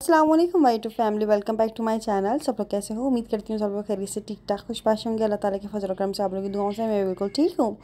अस्सलाम वालेकुम my to family, welcome back to my channel. सब लोग कैसे हो? उम्मीद करती हूँ सब लोग खैरियत से ठीक ठाक खुशबाश होंगे। अल्लाह ताला के फजल करम से आप लोगों की दुआओं से मैं बिल्कुल ठीक हूँ।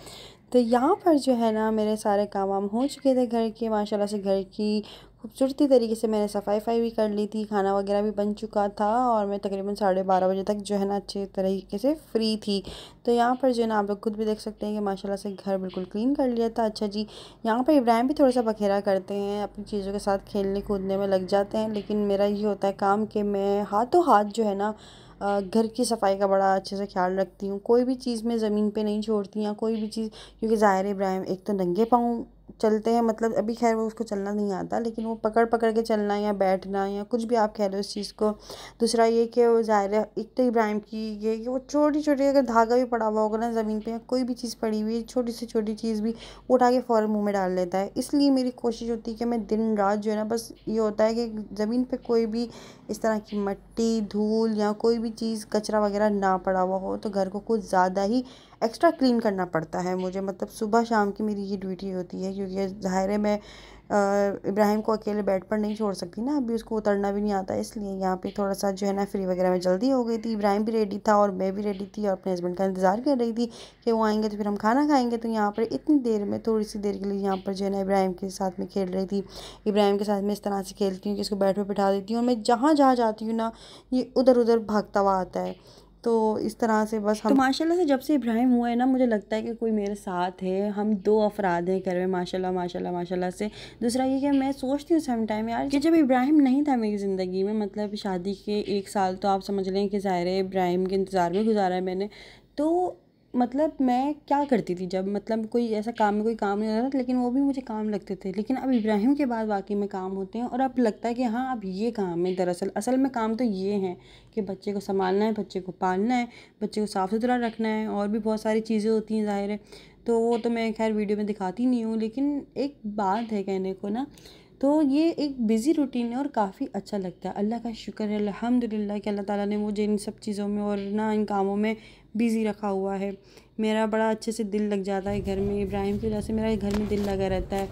तो यहाँ पर जो है ना मेरे सारे काम वाम हो चुके थे घर के, माशाल्लाह से घर की खूबसूरती तरीके से मैंने सफाई भी कर ली थी, खाना वगैरह भी बन चुका था और मैं तकरीबन 12:30 बजे तक जो है ना अच्छे तरीके से फ्री थी। तो यहाँ पर जो है ना आप लोग खुद भी देख सकते हैं कि माशाल्लाह से घर बिल्कुल क्लीन कर लिया था। अच्छा जी, यहाँ पर इब्राहिम भी थोड़ा सा बखेरा करते हैं, अपनी चीज़ों के साथ खेलने कूदने में लग जाते हैं, लेकिन मेरा ये होता है काम कि मैं हाथों हाथ जो है ना घर की सफाई का बड़ा अच्छे से ख्याल रखती हूँ। कोई भी चीज़ मैं ज़मीन पे नहीं छोड़ती या कोई भी चीज़, क्योंकि ज़ाहिर इब्राहिम एक तो नंगे पाँव चलते हैं, मतलब अभी खैर वो उसको चलना नहीं आता, लेकिन वो पकड़ पकड़ के चलना या बैठना या कुछ भी आप कह लो इस चीज़ को। दूसरा ये कि वो ज़ाहिर है एक तो इब्राहिम की ये कि वो छोटी छोटी अगर धागा भी पड़ा हुआ होगा ना ज़मीन पे या कोई भी चीज़ पड़ी हुई है, छोटी से छोटी चीज़ भी उठा के फ़ौरन मुँह में डाल लेता है। इसलिए मेरी कोशिश होती है कि मैं दिन रात जो है ना, बस ये होता है कि ज़मीन पे कोई भी इस तरह की मट्टी धूल या कोई भी चीज़ कचरा वगैरह ना पड़ा हुआ हो, तो घर को कुछ ज़्यादा ही एक्स्ट्रा क्लीन करना पड़ता है मुझे। मतलब सुबह शाम की मेरी ये ड्यूटी होती है, क्योंकि ज़ाहिर है मैं इब्राहिम को अकेले बेड पर नहीं छोड़ सकती ना, अभी उसको उतरना भी नहीं आता, इसलिए यहाँ पे थोड़ा सा जो है ना फ्री वगैरह में जल्दी हो गई थी। इब्राहिम भी रेडी था और मैं भी रेडी थी और अपने हस्बैंड का इंतज़ार कर रही थी कि वो आएंगे तो फिर हम खाना खाएंगे। तो यहाँ पर इतनी देर में, थोड़ी सी देर के लिए यहाँ पर जो है ना इब्राहिम के साथ में खेल रही थी। इब्राहिम के साथ में इस तरह से खेलती हूँ कि इसको बेड पर बिठा देती हूँ और मैं जहाँ जहाँ जाती हूँ ना ये उधर उधर भागता हुआ आता है। तो इस तरह से बस हम, तो माशाल्लाह से जब से इब्राहिम हुआ है ना, मुझे लगता है कि कोई मेरे साथ है। हम 2 अफराद हैं घर में, माशाल्लाह माशाल्लाह माशाल्लाह से। दूसरा ये कि मैं सोचती हूँ सम टाइम यार कि जब इब्राहिम नहीं था मेरी ज़िंदगी में, मतलब शादी के 1 साल तो आप समझ लें कि ज़ाहिर है इब्राहिम के इंतज़ार में गुजारा है मैंने। तो मतलब मैं क्या करती थी जब, मतलब कोई ऐसा काम में कोई काम नहीं होता था, लेकिन वो भी मुझे काम लगते थे। लेकिन अब इब्राहिम के बाद वाकई में काम होते हैं और अब लगता है कि हाँ अब ये काम है। दरअसल असल में काम तो ये है कि बच्चे को संभालना है, बच्चे को पालना है, बच्चे को साफ़ सुथरा रखना है, और भी बहुत सारी चीज़ें होती हैं ज़ाहिर है। तो वो तो मैं खैर वीडियो में दिखाती नहीं हूँ, लेकिन एक बात है कहने को ना, तो ये एक बिज़ी रूटीन है और काफ़ी अच्छा लगता है। अल्लाह का शुक्र है अल्हम्दुलिल्लाह कि अल्लाह ताला ने मुझे इन सब चीज़ों में और ना इन कामों में बिज़ी रखा हुआ है। मेरा बड़ा अच्छे से दिल लग जाता है घर में। इब्राहिम की वजह से मेरा घर में दिल लगा रहता है।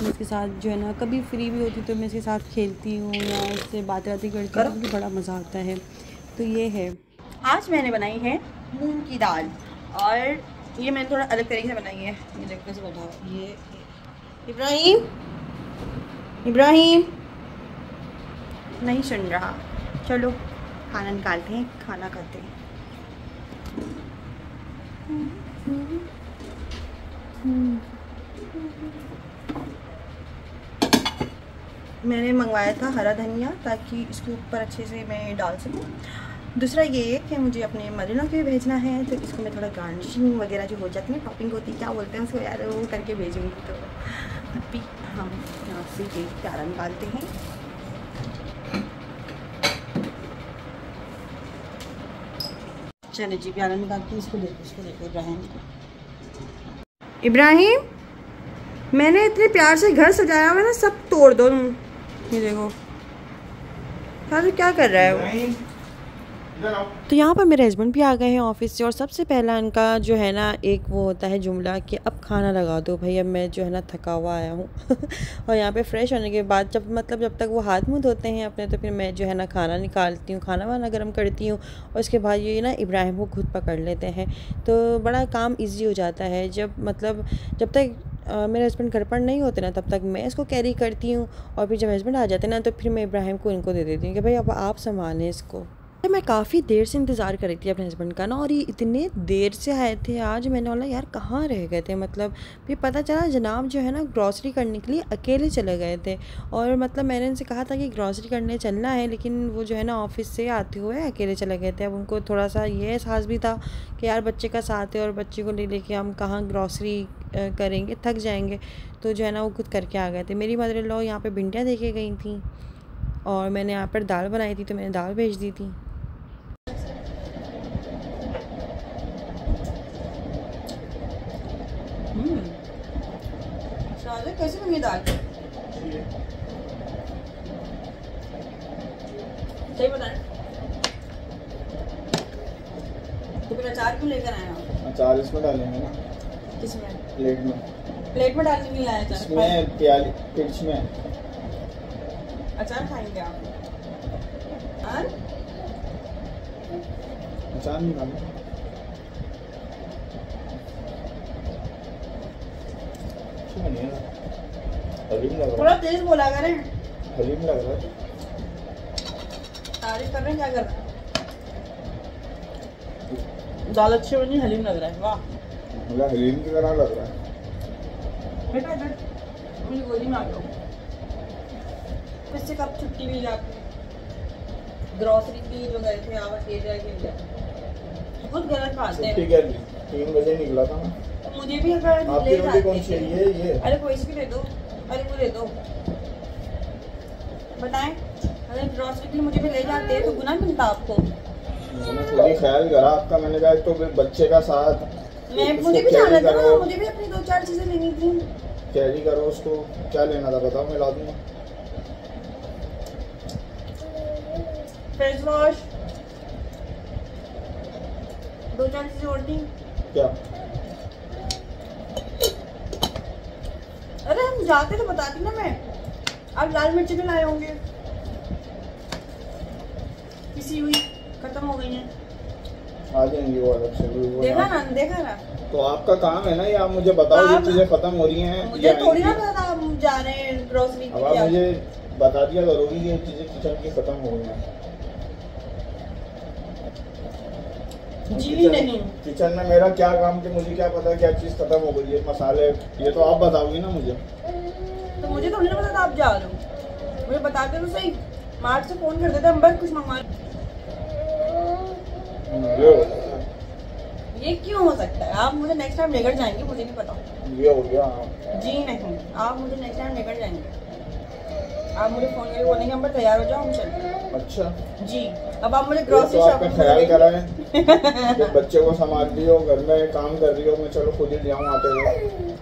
मैं इसके साथ जो है ना कभी फ्री भी होती तो मैं इसके साथ खेलती हूँ या इससे बातें करती हूँ, मुझे बड़ा मज़ा आता है। तो ये है, आज मैंने बनाई है मूंग की दाल और ये मैंने थोड़ा अलग तरीके से बनाई है। ये देखो कैसे बताओ, ये इब्राहिम इब्राहिम नहीं सुन रहा। चलो खाना निकालते हैं, खाना खाते हैं। मैंने मंगवाया था हरा धनिया ताकि इसके ऊपर अच्छे से मैं डाल सकूँ। दूसरा ये कि मुझे अपने मदर के भी भेजना है, तो इसको मैं थोड़ा गार्निशिंग वगैरह जो हो जाती है, टॉपिंग होती है, क्या बोलते हैं उसको यार, वो करके भेजूँगी। तो अभी हम यहाँ से ये प्याला निकालते हैं। चलो जी प्याला निकालते हैं, इसको देखो इब्राहिम को। इब्राहिम, मैंने इतने प्यार से घर सजाया हुआ ना, सब तोड़ दो तुम। ये देखो क्या कर रहा है वो। तो यहाँ पर मेरे हस्बैंड भी आ गए हैं ऑफिस से और सबसे पहला इनका जो है ना एक वो होता है जुमला कि अब खाना लगा दो भाई, अब मैं जो है ना थका हुआ आया हूँ। और यहाँ पे फ्रेश होने के बाद जब तक वो हाथ मुँह धोते हैं अपने, तो फिर मैं जो है ना खाना निकालती हूँ, खाना वाना गर्म करती हूँ और उसके बाद ये ना इब्राहिम को खुद पकड़ लेते हैं। तो बड़ा काम ईजी हो जाता है। जब तक मेरे हस्बैंड घर पर नहीं होते ना, तब तक मैं इसको कैरी करती हूँ और फिर जब हस्बैंड आ जाते हैं ना, तो फिर मैं इब्राहिम को इनको दे देती हूँ कि भाई अब आप संभालें इसको। मैं काफ़ी देर से इंतज़ार कर रही थी अपने हस्बैंड का ना, और ये इतने देर से आए थे आज। मैंने बोला यार कहाँ रह गए थे, मतलब फिर पता चला जनाब जो है ना ग्रॉसरी करने के लिए अकेले चले गए थे। और मतलब मैंने इनसे कहा था कि ग्रॉसरी करने चलना है, लेकिन वो जो है ना ऑफिस से आते हुए अकेले चले गए थे। अब उनको थोड़ा सा ये एहसास भी था कि यार बच्चे का साथ है और बच्चे को ले लेके हम कहाँ ग्रॉसरी करेंगे, थक जाएंगे। तो जो है ना वो खुद करके आ गए थे। मेरी मदर इन लॉ यहाँ पर भिंडियाँ दे के गई थी और मैंने यहाँ पर दाल बनाई थी, तो मैंने दाल भेज दी थी। कैसे बनी दाल? सही बताएं। तो फिर अचार क्यों लेकर आए आप? अचार इसमें डालेंगे ना। किसमें? प्लेट में। प्लेट में डालने नहीं लाया अचार? इसमें प्याली पिंच में अचार खाएंगे आप? अचान नहीं खाना। नहीं है, हलीम लग रहा थोड़ा तेज बोला करें। है, हलीम लग रहा है। तारीफ कर रहे हैं, क्या कर रहे हैं? दाल अच्छी बनी, हलीम लग रहा है। वाह, मुझे हलीम की तरह लग रहा है। बेटा इधर मेरी गोदी में आ जाओ। इससे कब छुट्टी मिल जाती है? ग्रोसरी की जो गए थे आप अकेले अकेले बहुत गलत खाते हैं। छुट्टी क्या ली? 3 बजे निकला था मैं। तो मुझे भी अगर आपकी ले रोटी जाते कौन सी है? ये अरे कोई सी भी दे दो, अरे वो दे दो। बताएं, अगर ग्रोसरी के लिए मुझे भी ले जाते तो गुनाह मिलता आपको? मैंने खुद ही ख्याल करा आपका। मैंने कहा तो फिर बच्चे का साथ मैं उसको मुझे भी कैरी जाना था, करो, मुझे भी अपनी 2-4 चीजें लेनी थी। कैरी करो उसको। क्या लेना था बताओ, मैं ला दूंगा। फेस वॉश, 2-4 चीजें और थी। क्या? अरे हम जाते तो बताती ना मैं। आप लाल मिर्ची भी लाए होंगे, पिसी हुई खत्म हो गई हैं। आ जाएंगी वो अलग से। वो देखा ना, देखा ना। तो आपका काम है ना, ये आप मुझे बताओ ये चीजें खत्म हो रही हैं। मुझे थोड़ी ना पता था आप जा रहे हैं ग्रोसरी अब आप मुझे बता दिया करोगी कि ये चीजें किचन की खत्म हो गई हैं। जी नहीं, किचन में मेरा क्या काम कि मुझे क्या पता क्या चीज खत्म हो गई है? मसाले ये तो आप बताओगी ना मुझे। तो मुझे थोड़ी ना पता था आप जा रहे हो। मुझे बताते तो सही, मार्ट से फोन कर देते, हम बस कुछ मंगवा। ये क्यों हो सकता है? आप मुझे नेक्स्ट टाइम लेकर जाएंगे, मुझे नहीं पता। ये हो गया। जी नहीं, आप मुझे नेक्स्ट टाइम लेकर जाएंगे। आप मुझे फोन करके बोलेंगे हम तैयार हो जाओ, हम चलते हैं। अच्छा जी, अब आप मुझे ग्रोसरी तो शॉपिंग आपका ख्याल करा है कि बच्चे को संभाल रही हो, घर में काम कर रही हो, मैं चलो खुद ही ले आऊँ आते हुए।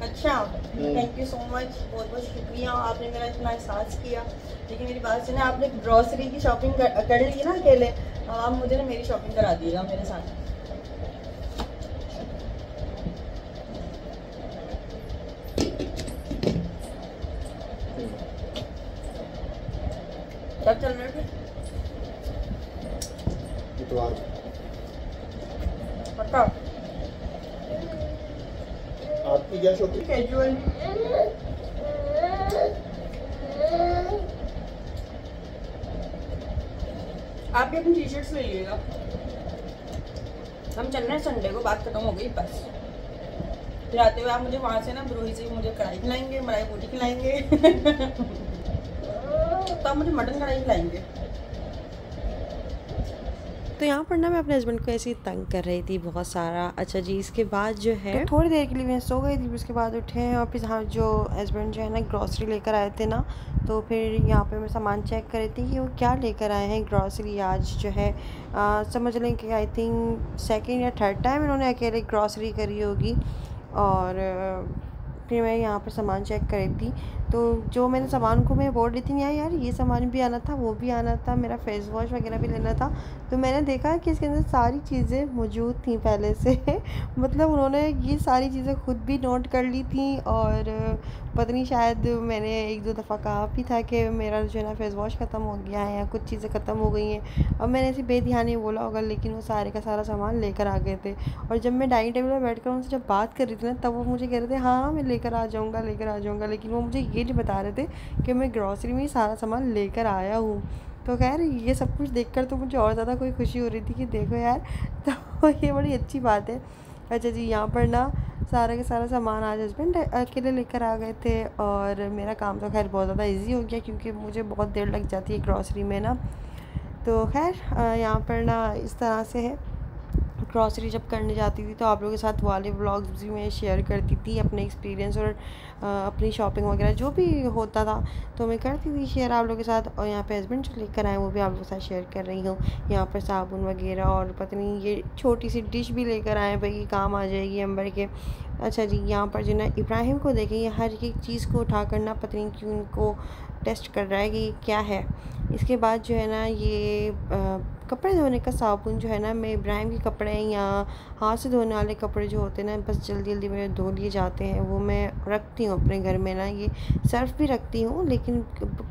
अच्छा, थैंक यू सो मच, बहुत बहुत शुक्रिया, आपने मेरा इतना एहसास किया। लेकिन मेरी बात सुने, आपने ग्रोसरी की शॉपिंग कर ली ना अकेले, आप मुझे ना मेरी शॉपिंग करा दिएगा मेरे साथ। कब चल रहे थे? इतवार पक्का? आपकी क्या शॉपिंग? कैजुअल। आप भी अपनी टी शर्ट्स ले लीजिएगा। हम चल रहे हैं संडे को, बात खत्म हो गई बस। फिर आते हुए आप मुझे वहाँ से ना ब्रोही से मुझे कढ़ाई खिलाएंगे, मलाई बोटी खिलाएंगे तो आप मुझे मटन कढ़ाई खिलाएंगे। तो यहाँ पर ना मैं अपने हस्बैंड को ऐसे ही तंग कर रही थी बहुत सारा। अच्छा जी, इसके बाद जो है तो थोड़ी देर के लिए मैं सो गई थी, उसके बाद उठे हैं और फिर हाँ जो हस्बैंड जो है ना ग्रॉसरी लेकर आए थे ना, तो फिर यहाँ पे मैं सामान चेक कर रही थी कि वो क्या लेकर आए हैं ग्रॉसरी। आज जो है समझ लें कि आई थिंक 2nd या 3rd टाइम इन्होंने अकेले ग्रॉसरी करी होगी। और फिर मैं यहाँ पर सामान चेक कर रही थी, तो जो मैंने सामान को मैं बोल रही थी यार यार ये सामान भी आना था, वो भी आना था, मेरा फेस वॉश वगैरह भी लेना था। तो मैंने देखा कि इसके अंदर सारी चीज़ें मौजूद थी पहले से मतलब उन्होंने ये सारी चीज़ें खुद भी नोट कर ली थी। और पता नहीं, शायद मैंने 1-2 दफ़ा कहा भी था कि मेरा जो है ना फेस वॉश ख़त्म हो गया है या कुछ चीज़ें ख़त्म हो गई हैं। और मैंने ऐसे बेध्यानी बोला होगा, लेकिन वो सारे का सारा सामान लेकर आ गए थे। और जब मैं डाइनिंग टेबल पर बैठ कर उनसे जब बात कर रही थी ना, तब वो मुझे कह रहे थे हाँ मैं लेकर आ जाऊँगा, लेकर आ जाऊँगा। लेकिन वो मुझे ये नहीं बता रहे थे कि मैं ग्रॉसरी में ही सारा सामान लेकर आया हूँ। तो खैर ये सब कुछ देखकर तो मुझे और ज़्यादा कोई खुशी हो रही थी कि देखो यार तो ये बड़ी अच्छी बात है। अच्छा जी, यहाँ पर ना सारा के सारा सामान आज हस्बैंड अकेले लेकर आ गए थे और मेरा काम तो खैर बहुत ज़्यादा इजी हो गया, क्योंकि मुझे बहुत देर लग जाती है ग्रॉसरी में ना। तो खैर यहाँ पर ना इस तरह से है। ग्रॉसरी जब करने जाती थी तो आप लोगों के साथ वाले व्लॉग्स भी मैं शेयर करती थी, अपने एक्सपीरियंस और अपनी शॉपिंग वगैरह जो भी होता था तो मैं करती थी शेयर आप लोगों के साथ। और यहाँ पे हस्बैंड जो लेकर आए वो भी आप लोगों के साथ शेयर कर रही हूँ। यहाँ पर साबुन वगैरह और पता नहीं ये छोटी सी डिश भी लेकर आए भाई, काम आ जाएगी अंबर के। अच्छा जी, यहाँ पर जो ना इब्राहिम को देखें, ये हर एक चीज़ को उठा करना पता नहीं क्यों उनको टेस्ट कर रहा है कि क्या है। इसके बाद जो है ना ये कपड़े धोने का साबुन जो है ना, मैं इब्राहिम के कपड़े या हाथ से धोने वाले कपड़े जो होते हैं ना बस जल्दी जल्दी में धो लिए जाते हैं, वो मैं रखती हूँ अपने घर में ना। ये सर्फ भी रखती हूँ, लेकिन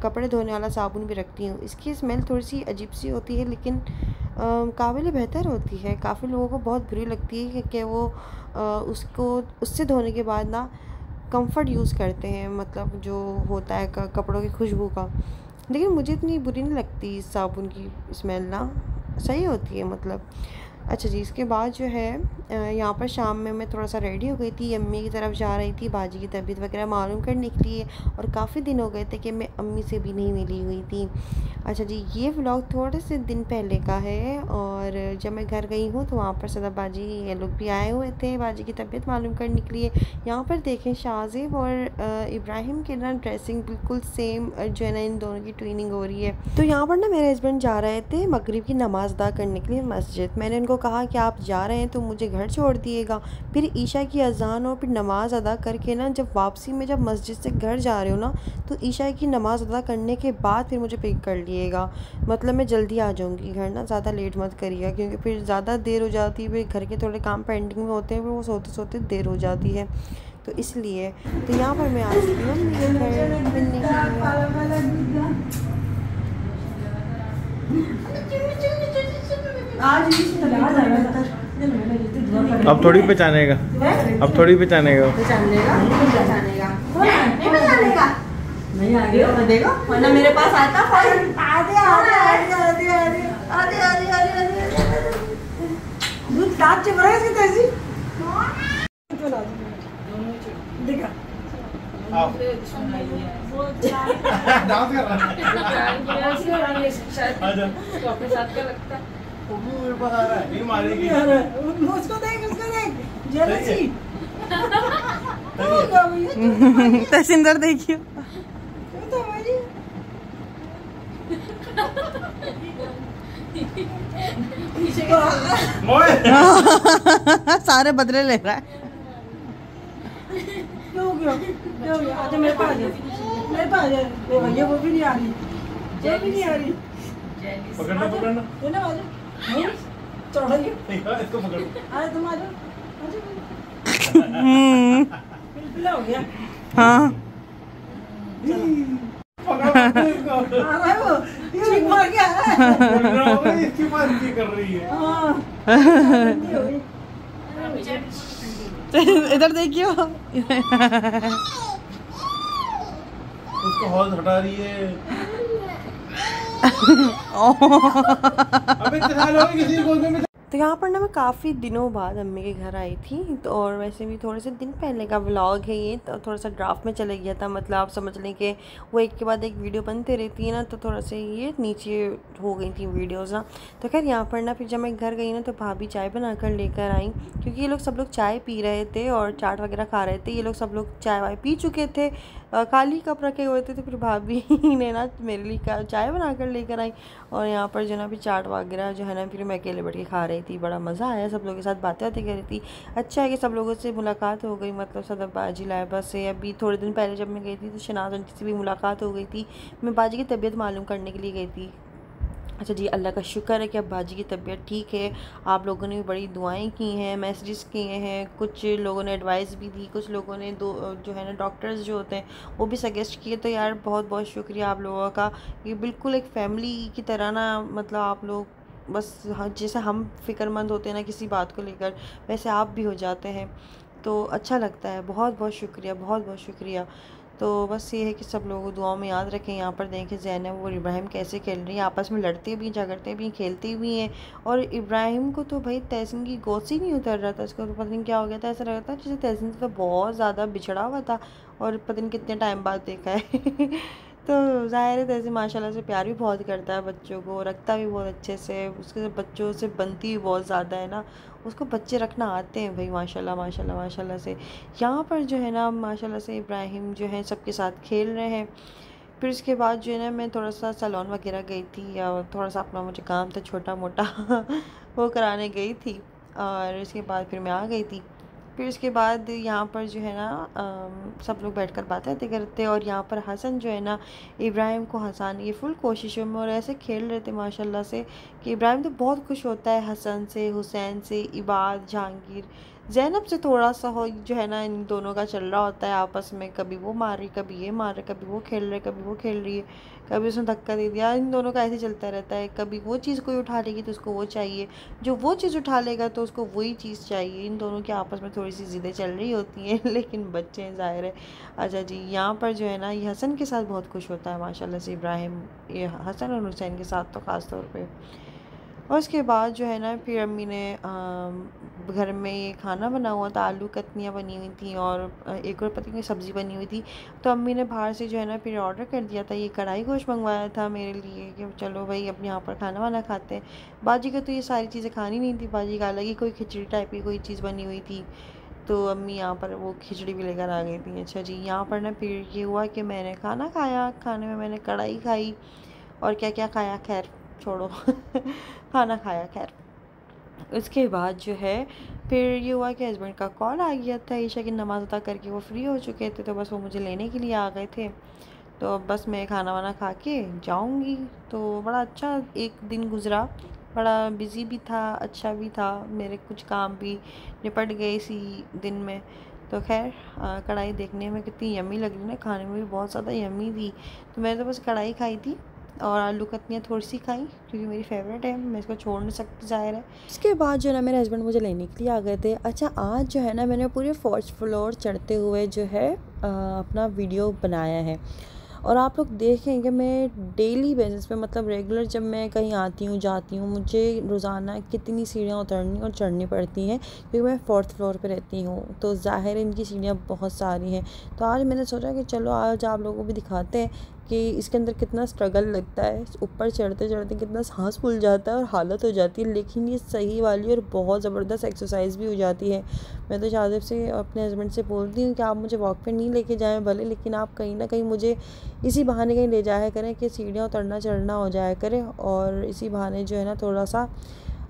कपड़े धोने वाला साबुन भी रखती हूँ। इसकी स्मेल थोड़ी सी अजीब सी होती है, लेकिन काबिल बेहतर होती है। काफ़ी लोगों को बहुत बुरी लगती है कि वो उसको उससे धोने के बाद ना कंफर्ट यूज़ करते हैं, मतलब जो होता है कपड़ों की खुशबू का। लेकिन मुझे इतनी बुरी नहीं लगती साबुन की स्मेल ना, सही होती है मतलब। अच्छा जी, इसके बाद जो है यहाँ पर शाम में मैं थोड़ा सा रेडी हो गई थी, अम्मी की तरफ जा रही थी बाजी की तबीयत वगैरह मालूम करने के लिए, और काफ़ी दिन हो गए थे कि मैं अम्मी से भी नहीं मिली हुई थी। अच्छा जी, ये व्लॉग थोड़े से दिन पहले का है, और जब मैं घर गई हूँ तो वहाँ पर सदा बाजी ये लोग भी आए हुए थे बाजी की तबीयत मालूम करने के लिए। यहाँ पर देखें शाहज़ेब और इब्राहिम के ना ड्रेसिंग बिल्कुल सेम जो है ना, इन दोनों की ट्विनिंग हो रही है। तो यहाँ पर ना मेरे हस्बैंड जा रहे थे मगरिब की नमाज़ अदा करने के लिए मस्जिद। मैंने उनको कहा कि आप जा रहे हैं तो मुझे घर छोड़ दिएगा, फिर ईशा की अजान और फिर नमाज़ अदा करके ना जब वापसी में जब मस्जिद से घर जा रहे हो ना, तो ईशा की नमाज़ अदा करने के बाद फिर मुझे पिक कर लिएगा। मतलब मैं जल्दी आ जाऊँगी घर ना, ज़्यादा लेट मत करिएगा, क्योंकि फिर ज़्यादा देर हो जाती है, फिर घर के थोड़े काम पेंडिंग में होते हैं, फिर वो सोते सोते देर हो जाती है, तो इसलिए। तो यहाँ पर मैं आ चुकी हूँ मिलने अब थोड़ी पहचानेगा, अब थोड़ी पहचानेगा, नहीं आ रही हो देखो, वरना मेरे पास आता फोन। आधे आधे आधे आधे आधे आधे आधे आधे आधे दूध दांत चिपक रहा है इसकी तैसी देखा डांस कर रहा है। तो अपने साथ क्या लगता है? वो भी मेरे पास आ रहा है, नहीं मारेगी। उसको देख जेलसी तहसीनदार देखियो सारे बदले ले रहा है। क्यों क्यों आजा मेरे पास, मेरे पास भैया वो भी नहीं आ रही, ये भी नहीं आ रही। पकड़ना पकड़ना ये ना आजा नहीं चढ़ाइए इसको पकड़ो। अरे तुम आजा पिला हो गया। हाँ पकड़ो इसको। आ रहा है वो चीख मार गया इसकी बात की कर रही है। हाँ इधर देखियो उसको हौज हटा रही है। अबे इतने साल हो गए किसी को में। तो यहाँ पर ना मैं काफ़ी दिनों बाद अम्मी के घर आई थी, तो और वैसे भी थोड़े से दिन पहले का व्लॉग है ये, तो थोड़ा सा ड्राफ्ट में चला गया था, मतलब आप समझ लें कि वो एक के बाद एक वीडियो बनते रहती है ना, तो थोड़ा सा ये नीचे हो गई थी वीडियोज़ ना। तो खैर यहाँ पर ना फिर जब मैं घर गई ना, तो भाभी चाय बना कर लेकर आई, क्योंकि ये लोग सब लोग चाय पी रहे थे और चाट वगैरह खा रहे थे। ये लोग सब लोग चाय वाय पी चुके थे, खाली कप रखे हुए थे, तो फिर भाभी ने ना मेरे लिए चाय बना कर लेकर आई, और यहाँ पर जो ना फिर चाट वगैरह जो है ना, फिर मैं अकेले बैठ के खा रही थी। बड़ा मज़ा आया, सब लोगों के साथ बातें बातें कर रही थी। अच्छा है कि सब लोगों से मुलाकात हो गई, मतलब सदब बाजी लाइबा से। अभी थोड़े दिन पहले जब मैं गई थी तो शनाज आंटी से भी मुलाकात हो गई थी, मैं बाजी की तबीयत मालूम करने के लिए गई थी। अच्छा जी, अल्लाह का शुक्र है कि अब बाजी की तबीयत ठीक है। आप लोगों ने भी बड़ी दुआएं की हैं, मैसेजेस किए हैं, कुछ लोगों ने एडवाइस भी दी, कुछ लोगों ने जो है ना डॉक्टर्स जो होते हैं वो भी सजेस्ट किए। तो यार बहुत बहुत शुक्रिया आप लोगों का, ये बिल्कुल एक फ़ैमिली की तरह ना, मतलब आप लोग बस जैसे हम फ़िक्रमंद होते हैं ना किसी बात को लेकर, वैसे आप भी हो जाते हैं, तो अच्छा लगता है। बहुत बहुत शुक्रिया, बहुत बहुत शुक्रिया। तो बस ये है कि सब लोगों को दुआओं में याद रखें। यहाँ पर देखें ज़ैनब और इब्राहिम कैसे खेल रही हैं, आपस में लड़ते भी, झगड़ते भी, खेलते भी हैं। और इब्राहिम को तो भाई तहसीन की गोद से नहीं उतर रहा था, उसको तो पता नहीं क्या हो गया था, ऐसा लग रहा था जैसे तहसीन से तो बहुत ज़्यादा बिछड़ा हुआ था, और पता नहीं कितने टाइम बाद देखा है तो ज़ाहिर है तहसीन माशाल्लाह से प्यार भी बहुत करता है बच्चों को, रखता भी बहुत अच्छे से, उसके बच्चों से बनती भी बहुत ज़्यादा है ना, उसको बच्चे रखना आते हैं भाई माशाल्लाह माशाल्लाह माशाल्लाह से। यहाँ पर जो है ना माशाल्लाह से इब्राहिम जो है सबके साथ खेल रहे हैं। फिर उसके बाद जो है ना मैं थोड़ा सा सैलून वगैरह गई थी, या थोड़ा सा अपना मुझे काम था छोटा मोटा वो कराने गई थी, और उसके बाद फिर मैं आ गई थी। फिर उसके बाद यहाँ पर जो है ना सब लोग बैठकर बातें करते, और यहाँ पर हसन जो है ना इब्राहिम को हंसाने की फुल कोशिशों में, और ऐसे खेल रहे थे माशाल्लाह से कि इब्राहिम तो बहुत खुश होता है हसन से, हुसैन से, इबाद, जहांगीर, ज़ैनब से थोड़ा सा हो जो है ना इन दोनों का चल रहा होता है आपस में, कभी वो मार रही, कभी ये मार रहे, कभी वो खेल रहे, कभी वो खेल रही है, कभी उसने धक्का दे दिया। इन दोनों का ऐसे चलता रहता है। कभी वो चीज़ कोई उठा लेगी तो उसको वो चाहिए, जो वो चीज़ उठा लेगा तो उसको वही चीज़ चाहिए। इन दोनों की आपस में थोड़ी सी ज़िद्दें चल रही होती हैं लेकिन बच्चे हैं, ज़ाहिर है। अच्छा जी, यहाँ पर जो है ना ये हसन के साथ बहुत खुश होता है माशाल्लाह से इब्राहिम, ये हसन और हुसैन के साथ तो ख़ास तौर पे। और उसके बाद जो है ना फिर अम्मी ने घर में ये खाना बना हुआ था, आलू कतनियाँ बनी हुई थी और एक और पता नहीं सब्ज़ी बनी हुई थी। तो अम्मी ने बाहर से जो है ना फिर ऑर्डर कर दिया था, ये कढ़ाई गोश्त मंगवाया था मेरे लिए कि चलो भाई अपने यहाँ पर खाना वाना खाते हैं। बाजी का तो ये सारी चीज़ें खानी नहीं थी, बाजी का अलग ही कोई खिचड़ी टाइप की कोई चीज़ बनी हुई थी, तो अम्मी यहाँ पर वो खिचड़ी भी लेकर आ गई थी। अच्छा जी, यहाँ पर ना फिर ये हुआ कि मैंने खाना खाया, खाने में मैंने कढ़ाई खाई और क्या क्या खाया, खैर छोड़ो खाना खाया खैर। उसके बाद जो है फिर ये हुआ कि हस्बैंड का कॉल आ गया था, ईशा की नमाज़ अदा करके वो फ्री हो चुके थे, तो बस वो मुझे लेने के लिए आ गए थे। तो अब बस मैं खाना वाना खा के जाऊँगी। तो बड़ा अच्छा एक दिन गुज़रा, बड़ा बिज़ी भी था, अच्छा भी था, मेरे कुछ काम भी निपट गए इसी दिन में। तो खैर कढ़ाई देखने में कितनी यम्मी लग रही ना, खाने में भी बहुत ज़्यादा यम्मी थी। तो मैंने तो बस कढ़ाई खाई थी और आलू कतनियाँ थोड़ी सी खाई क्योंकि मेरी फेवरेट है, मैं इसको छोड़ नहीं सकती, ज़ाहिर है। उसके बाद जो है ना मेरे हस्बैंड मुझे लेने के लिए आ गए थे। अच्छा, आज जो है ना मैंने पूरे 4th फ्लोर चढ़ते हुए जो है अपना वीडियो बनाया है और आप लोग देखेंगे मैं डेली बेसिस पे, मतलब रेगुलर जब मैं कहीं आती हूँ जाती हूँ, मुझे रोज़ाना कितनी सीढ़ियाँ उतरनी और चढ़नी पड़ती हैं क्योंकि मैं 4th फ्लोर पे रहती हूँ, तो ज़ाहिर इनकी सीढ़ियाँ बहुत सारी हैं। तो आज मैंने सोचा कि चलो आज आप लोगों को भी दिखाते हैं कि इसके अंदर कितना स्ट्रगल लगता है, ऊपर चढ़ते चढ़ते कितना सांस फूल जाता है और हालत हो जाती है, लेकिन ये सही वाली और बहुत ज़बरदस्त एक्सरसाइज भी हो जाती है। मैं तो शादिब से अपने हस्बैंड से बोलती हूँ कि आप मुझे वॉक पे नहीं लेके जाएं भले, लेकिन आप कहीं ना कहीं मुझे इसी बहाने कहीं ले जाया करें कि सीढ़ियाँ उतरना चढ़ना हो जाया करे, और इसी बहाने जो है ना थोड़ा सा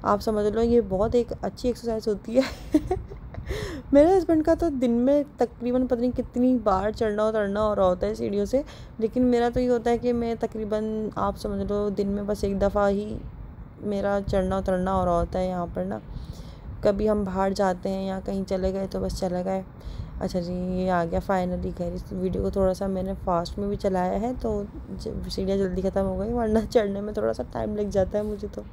आप समझ लो ये बहुत एक अच्छी एक्सरसाइज होती है मेरे हस्बैंड का तो दिन में तकरीबन पता नहीं कितनी बार चढ़ना उतरना हो रहा होता है सीढ़ियों से, लेकिन मेरा तो ये होता है कि मैं तकरीबन आप समझ लो दिन में बस एक दफ़ा ही मेरा चढ़ना उतरना हो रहा होता है यहाँ पर ना। कभी हम बाहर जाते हैं या कहीं चले गए तो बस चले गए। अच्छा जी, ये आ गया फाइनली घर। इस वीडियो को थोड़ा सा मैंने फास्ट में भी चलाया है तो सीढ़ियाँ जल्दी ख़त्म हो गई, वरना चढ़ने में थोड़ा सा टाइम लग जाता है मुझे तो।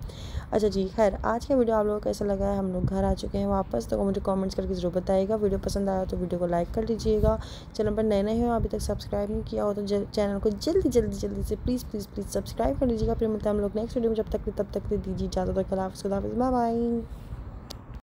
अच्छा जी, खैर आज का वीडियो आप लोगों को कैसा लगा है, हम लोग घर आ चुके हैं वापस, तो मुझे कमेंट्स करके ज़रूर बताइएगा। वीडियो पसंद आया तो वीडियो को लाइक कर लीजिएगा। चैनल पर नए नए हो अभी तक सब्सक्राइब नहीं किया हो तो चैनल को जल्दी से प्लीज़ सब्सक्राइब कर लीजिएगा। फिर मिलते हैं हम लोग नेक्स्ट वीडियो में, तब तक दीजिए इजाज़त, खुदा हाफ़िज़, बाय बाय।